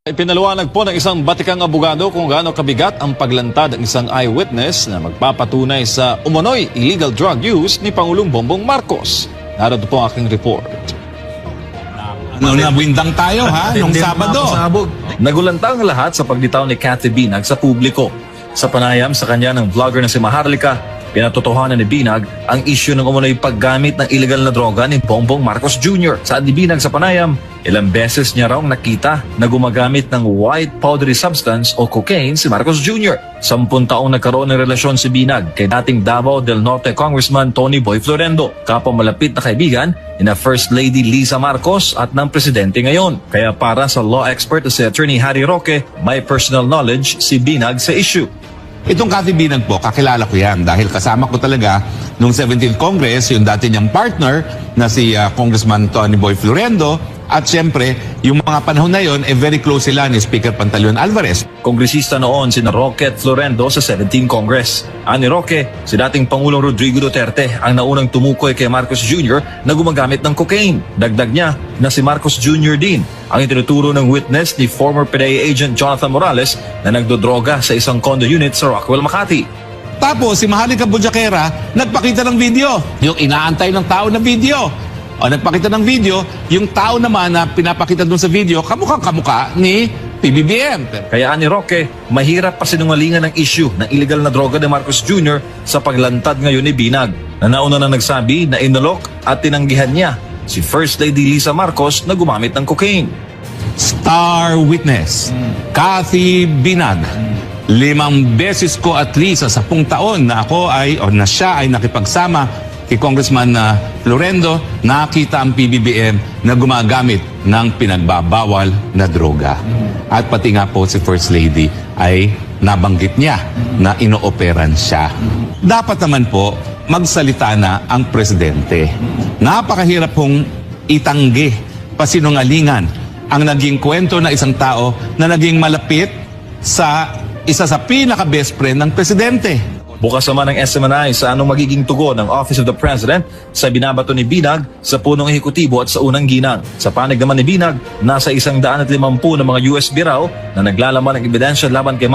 Ipinaliwanag po ng isang batikang abogado kung gaano kabigat ang paglantad ng isang eyewitness na magpapatunay sa umano'y illegal drug use ni Pangulong Bongbong Marcos. Narito po ang aking report. Nawindang tayo nung Sabado. Nagulanta ang lahat sa paglitaw ni Cathy Binag sa publiko. Sa panayam sa kanya ng vlogger na si Maharlika, pinatotohanan ni Binag ang isyu ng umano'y paggamit ng illegal na droga ni Bongbong Marcos Jr. Saad ni Binag sa panayam, ilang beses niya raw nakita na gumagamit ng white powdery substance o cocaine si Marcos Jr. 10 taong nagkaroon ng relasyon si Binag kay dating Davao del Norte Congressman Tony Boy Florendo, kapwa malapit na kaibigan ni na First Lady Liza Marcos at ng presidente ngayon. Kaya para sa law expert na si Attorney Harry Roque, may personal knowledge si Binag sa issue. Itong Cathy Binag po, kakilala ko yan dahil kasama ko talaga nung 17th Congress, yung dati niyang partner na si Congressman Tony Boy Florendo. At siyempre, yung mga panahon na yon, very close sila ni Speaker Pantaleon Alvarez. Kongresista noon si Roque at Florendo sa 17th Congress. Ani Roque, si dating Pangulong Rodrigo Duterte ang naunang tumukoy kay Marcos Jr. na gumagamit ng cocaine. Dagdag niya na si Marcos Jr. din ang itinuturo ng witness ni former PDEA agent Jonathan Morales na nagdodroga sa isang condo unit sa Rockwell, Makati. Tapos si Maharlika Budjakera nagpakita ng video, yung inaantay ng tao na video. O nagpakita ng video, yung tao naman na pinapakita dun sa video, kamukhang-kamukha ni PBBM. Kaya ani Roque, mahirap pa sinungalingan ng issue ng illegal na droga ni Marcos Jr. sa paglantad ngayon ni Binag, na nauna na nagsabi na inalok at tinanggihan niya si First Lady Liza Marcos na gumamit ng cocaine. Star witness, Cathy Binag. 5 beses ko at least sa 10 taon na ako na siya ay nakipagsama kay Congressman Florendo, nakita ang PBBM na gumagamit ng pinagbabawal na droga. At pati nga po si First Lady ay nabanggit niya na inooperan siya. Dapat naman po magsalita na ang presidente. Napakahirap pong itanggi, pasinungalingan ang naging kwento na isang tao na naging malapit sa isa sa pinaka-best friend ng presidente. Bukas naman ang SMNI sa anong magiging tugon ng Office of the President sa binabato ni Binag sa punong ehekutibo at sa unang ginang. Sa panig naman ni Binag, nasa 150 na mga USB raw na naglalaman ng ebidensya laban kay